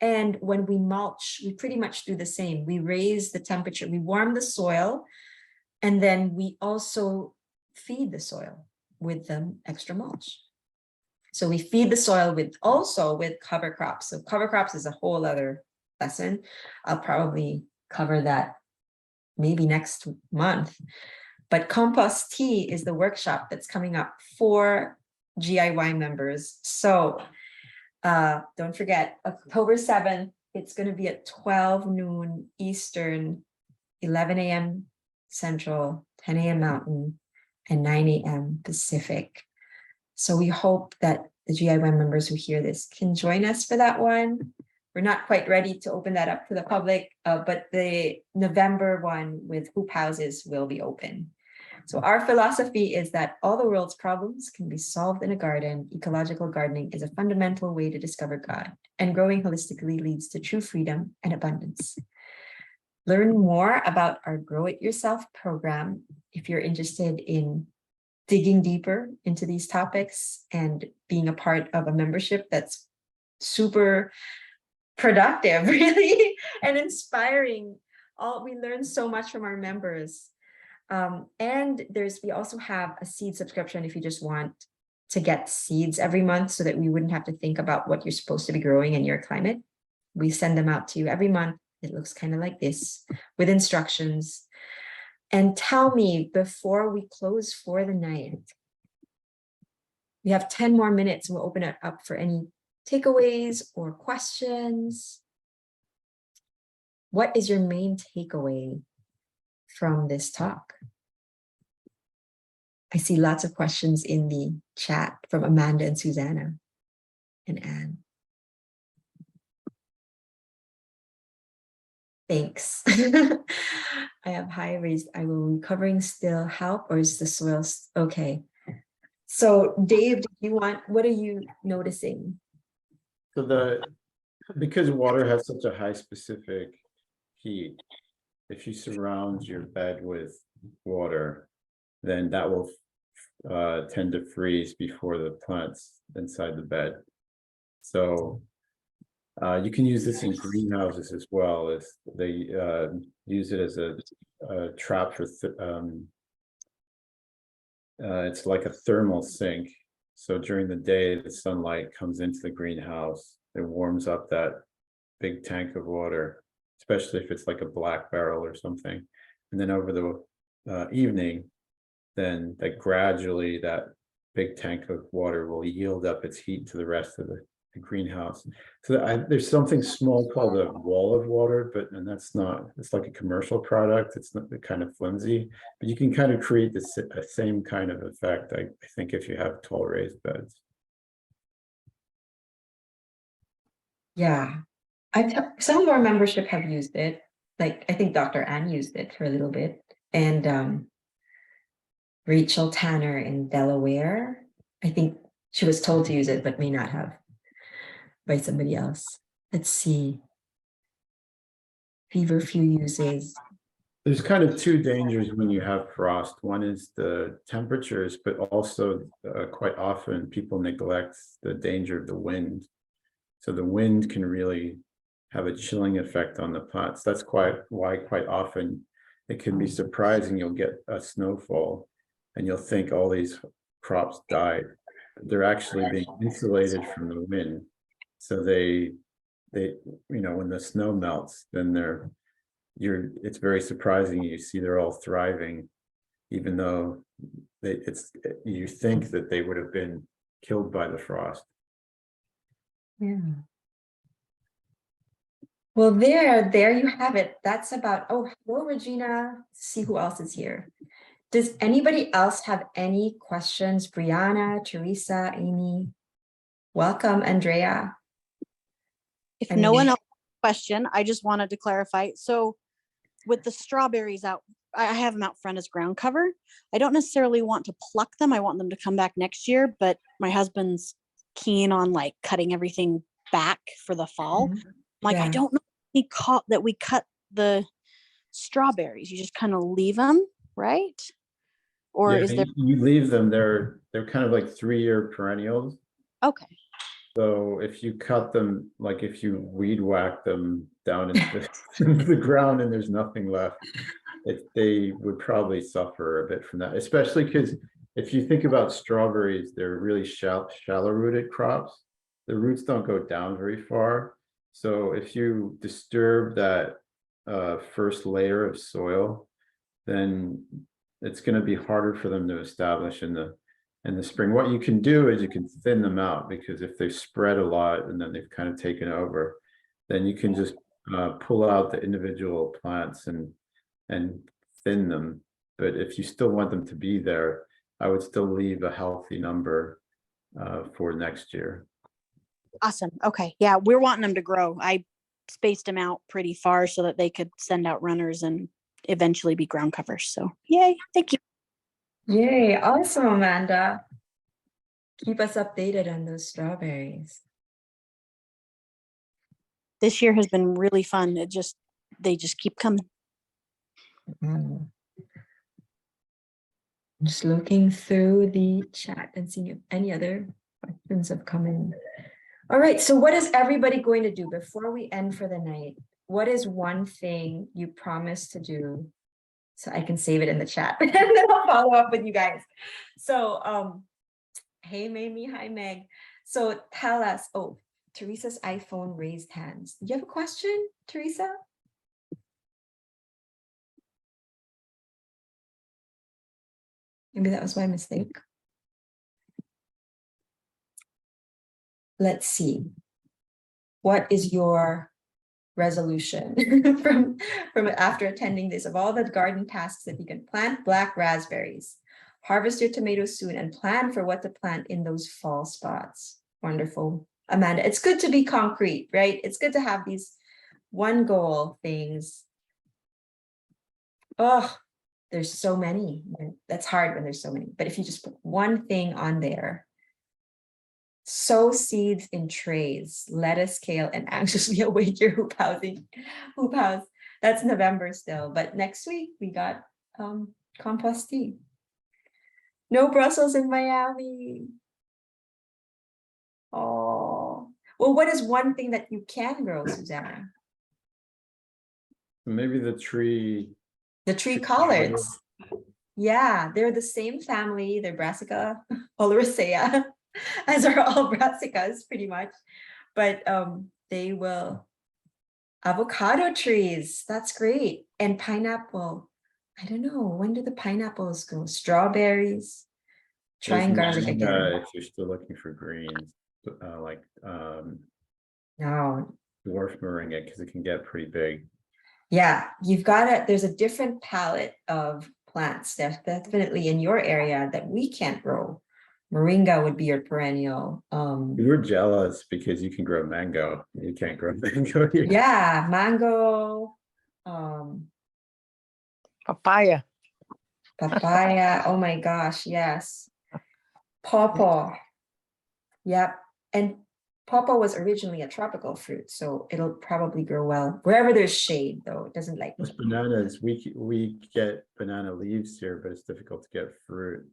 And when we mulch, we pretty much do the same. We raise the temperature, we warm the soil, and then we also feed the soil with the extra mulch. So we feed the soil with cover crops. So cover crops is a whole other lesson. I'll probably cover that maybe next month. But Compost Tea is the workshop that's coming up for GIY members. So don't forget, October 7th, it's going to be at 12 noon Eastern, 11 a.m. Central, 10 a.m. Mountain, and 9 a.m. Pacific. So we hope that the GIY members who hear this can join us for that one. We're not quite ready to open that up to the public, but the November one with hoop houses will be open. So our philosophy is that all the world's problems can be solved in a garden. Ecological gardening is a fundamental way to discover God, and growing holistically leads to true freedom and abundance. Learn more about our Grow It Yourself program if you're interested in digging deeper into these topics and being a part of a membership that's super productive, really, and inspiring. We learn so much from our members. And we also have a seed subscription if you just want to get seeds every month so that we wouldn't have to think about what you're supposed to be growing in your climate. We send them out to you every month. It looks kind of like this with instructions. And tell me before we close for the night, we have 10 more minutes and we'll open it up for any takeaways or questions. What is your main takeaway from this talk? I see lots of questions in the chat from Amanda and Susanna and Anne. Thanks. I have high raised, I will recovering still help, or is the soil, okay. So Dave, do you want, what are you noticing? So because water has such a high specific heat, if you surround your bed with water, then that will tend to freeze before the plants inside the bed. So you can use this in greenhouses as well, as they use it as a trap for it's like a thermal sink. So during the day, the sunlight comes into the greenhouse, it warms up that big tank of water, especially if it's like a black barrel or something. And then over the evening, then that gradually that big tank of water will yield up its heat to the rest of the greenhouse. So there's something small called a wall of water, and that's not, it's like a commercial product. It's not kind of flimsy, but you can kind of create the same kind of effect, I think, if you have tall raised beds. Yeah, some of our membership have used it. Like, I think Dr. Ann used it for a little bit, and Rachel Tanner in Delaware, I think she was told to use it, but may not have by somebody else. Let's see. Feverfew uses. There's kind of two dangers when you have frost. One is the temperatures, but also quite often people neglect the danger of the wind. So the wind can really have a chilling effect on the plants. That's why quite often it can be surprising. You'll get a snowfall and you'll think all these crops died. They're actually being insulated from the wind. So they, when the snow melts, then it's very surprising. You see they're all thriving, even though you think that they would have been killed by the frost. Yeah. Well, there you have it. That's about, oh, hello, Regina. See who else is here. Does anybody else have any questions? Brianna, Teresa, Amy, welcome, Andrea. If no one else has a question, I just wanted to clarify. So with the strawberries out, I have them out front as ground cover. I don't necessarily want to pluck them. I want them to come back next year, but my husband's keen on like cutting everything back for the fall. Like, Yeah. I don't know that we cut the strawberries. You just kind of leave them, right? Or Yeah, is there? you leave them, they're kind of like 3-year perennials. Okay. So if you cut them, like if you weed whack them down into the ground and there's nothing left, they would probably suffer a bit from that, especially because if you think about strawberries, they're really shallow rooted crops. The roots don't go down very far. So if you disturb that first layer of soil, then it's going to be harder for them to establish in the spring. What you can do is you can thin them out, because if they've spread a lot and then they've kind of taken over, then you can just pull out the individual plants and thin them. But if you still want them to be there, I would still leave a healthy number for next year. Awesome. Okay. Yeah, we're wanting them to grow. I spaced them out pretty far so that they could send out runners and eventually be ground covers. So yay. Thank you. Yay. Awesome, Amanda. Keep us updated on those strawberries. This year has been really fun. They just keep coming. I'm just looking through the chat and seeing if any other questions have come in. All right, so what is everybody going to do before we end for the night? What is one thing you promise to do? So I can save it in the chat and then I'll follow up with you guys. So hey Mamie, hi Meg. So tell us, oh, Teresa's iPhone raised hands. Do you have a question, Teresa? Maybe that was my mistake. Let's see. What is your resolution from after attending this? Of all the garden tasks that you can plant black raspberries, harvest your tomatoes soon, and plan for what to plant in those fall spots. Wonderful. Amanda, it's good to be concrete, right? It's good to have these one goal things. Oh, there's so many. That's hard when there's so many. But if you just put one thing on there, sow seeds in trays, lettuce, kale, and anxiously await your hoop housing. Hoop house. That's November still. But next week we got compostee. No Brussels in Miami. Oh, well, what is one thing that you can grow, Susanna? Maybe the tree. The tree collards. Yeah, they're the same family. They're Brassica oleracea, as are all brassicas pretty much. But they will avocado trees. That's great. And pineapple. I don't know. When do the pineapples go? Strawberries. Trying There's garlic again. manga if you're still looking for greens, like No. dwarf moringa, because it can get pretty big. Yeah, you've got to, there's a different palette of plants that's definitely in your area that we can't grow. Moringa would be your perennial. We were jealous because you can grow mango. You can't grow mango here. Yeah, mango, Papaya. papaya. Oh my gosh, yes. Pawpaw. Yep. And pawpaw was originally a tropical fruit, so it'll probably grow well wherever there's shade, though. It doesn't like. With bananas, we get banana leaves here, but it's difficult to get fruit.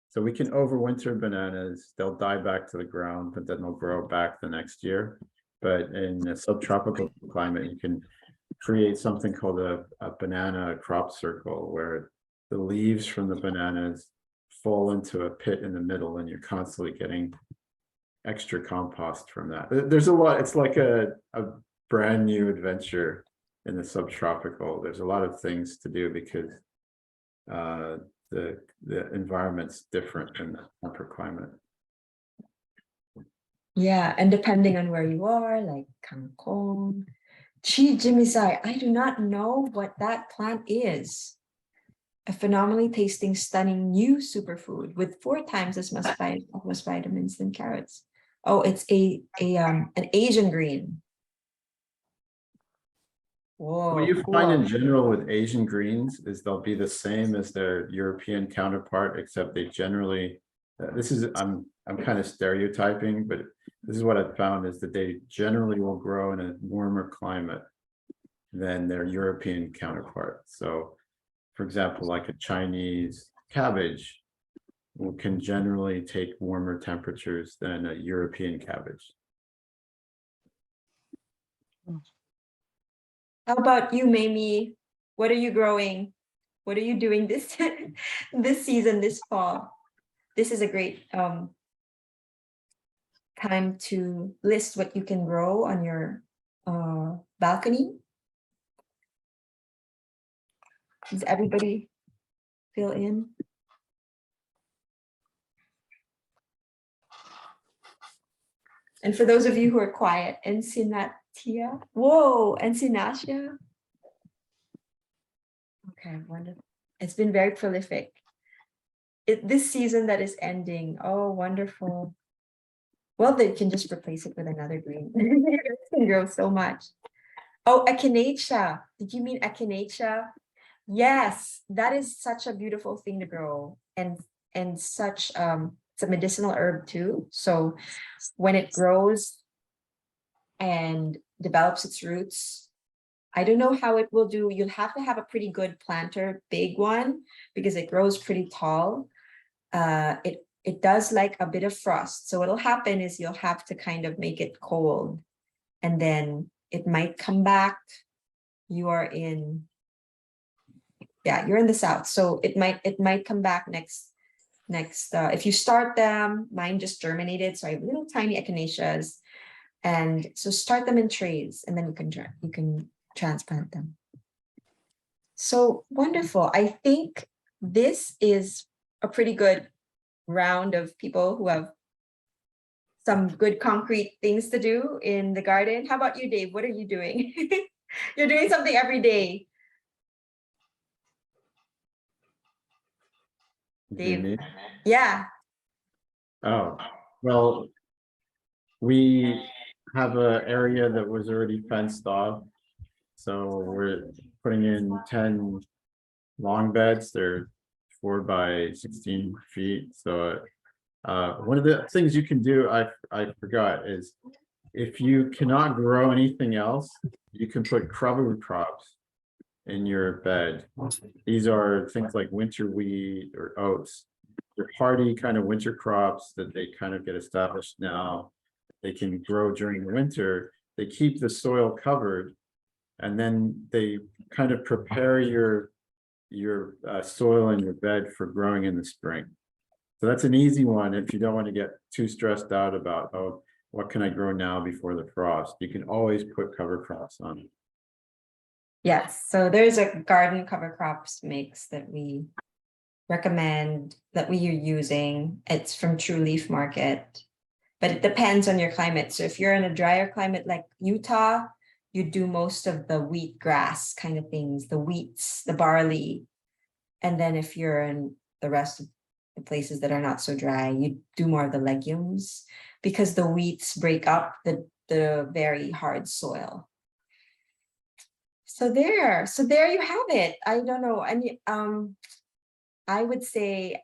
So we can overwinter bananas. They'll die back to the ground, but then they'll grow back the next year. But in a subtropical climate, you can create something called a banana crop circle, where the leaves from the bananas fall into a pit in the middle, and you're constantly getting extra compost from that. There's a lot. It's like a brand new adventure in the subtropical. There's a lot of things to do because the environment's different than the temperate climate. Yeah, and depending on where you are, like kangkong, chijimisai, I do not know what that plant is. A phenomenally tasting, stunning new superfood with 4 times as much vitamins than carrots. Oh, it's an Asian green. Whoa. What you find cool. in general with Asian greens is they'll be the same as their European counterpart, except they generally, I'm kind of stereotyping, but this is what I've found is that they generally will grow in a warmer climate than their European counterpart. So, for example, like a Chinese cabbage can generally take warmer temperatures than a European cabbage. How about you, Mamie? What are you growing? What are you doing this this season, this fall? This is a great time to list what you can grow on your balcony. Does everybody fill in? And for those of you who are quiet, Encinatia. Whoa, Encinatia. Okay, wonderful. It's been very prolific. This season that is ending. Oh, wonderful. Well, they can just replace it with another green. It can grow so much. Oh, echinacea. Did you mean echinacea? Yes, that is such a beautiful thing to grow, and such it's a medicinal herb too. So when it grows and develops its roots, I don't know how it will do. You'll have to have a pretty good planter, big one, because it grows pretty tall. It does like a bit of frost. So what'll happen is you'll have to kind of make it cold, and then it might come back. You are in, yeah, you're in the south. So it might come back next, if you start them, mine just germinated. So I have little tiny echinaceas. And so start them in trays, and then you can transplant them. So wonderful. I think this is a pretty good round of people who have some good concrete things to do in the garden. How about you, Dave? What are you doing? You're doing something every day. Dave. Yeah. Oh, well, we have an area that was already fenced off So we're putting in 10 long beds. They're 4 by 16 feet. So one of the things you can do, I forgot, is if you cannot grow anything else, you can put cover crops in your bed. These are things like winter wheat or oats. They're hardy kind of winter crops that they kind of get established now. They can grow during the winter. They keep the soil covered, and then they kind of prepare your soil in your bed for growing in the spring. So that's an easy one if you don't want to get too stressed out about, oh, what can I grow now before the frost? You can always put cover crops on it. Yes, so there's a garden cover crops mix that we recommend that we are using. It's from True Leaf Market, but it depends on your climate. So if you're in a drier climate like Utah, you do most of the wheat grass kind of things, the wheats, the barley. And then if you're in the rest of the places that are not so dry, you do more of the legumes, because the wheats break up the very hard soil. So there you have it. I don't know. I would say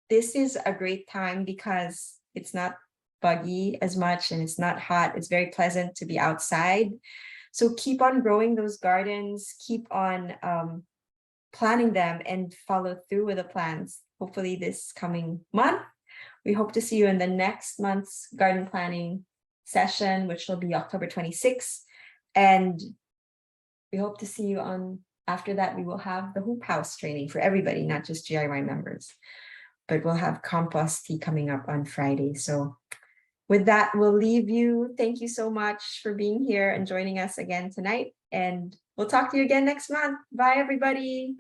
this is a great time because it's not buggy as much and it's not hot. It's very pleasant to be outside. So keep on growing those gardens, keep on planning them, and follow through with the plans. Hopefully this coming month, we hope to see you in the next month's garden planning session, which will be October 26th. And we hope to see you on, after that, we will have the Hoop House training for everybody, not just GIY members, but we'll have compost tea coming up on Friday. So with that, we'll leave you. Thank you so much for being here and joining us again tonight. And we'll talk to you again next month. Bye, everybody.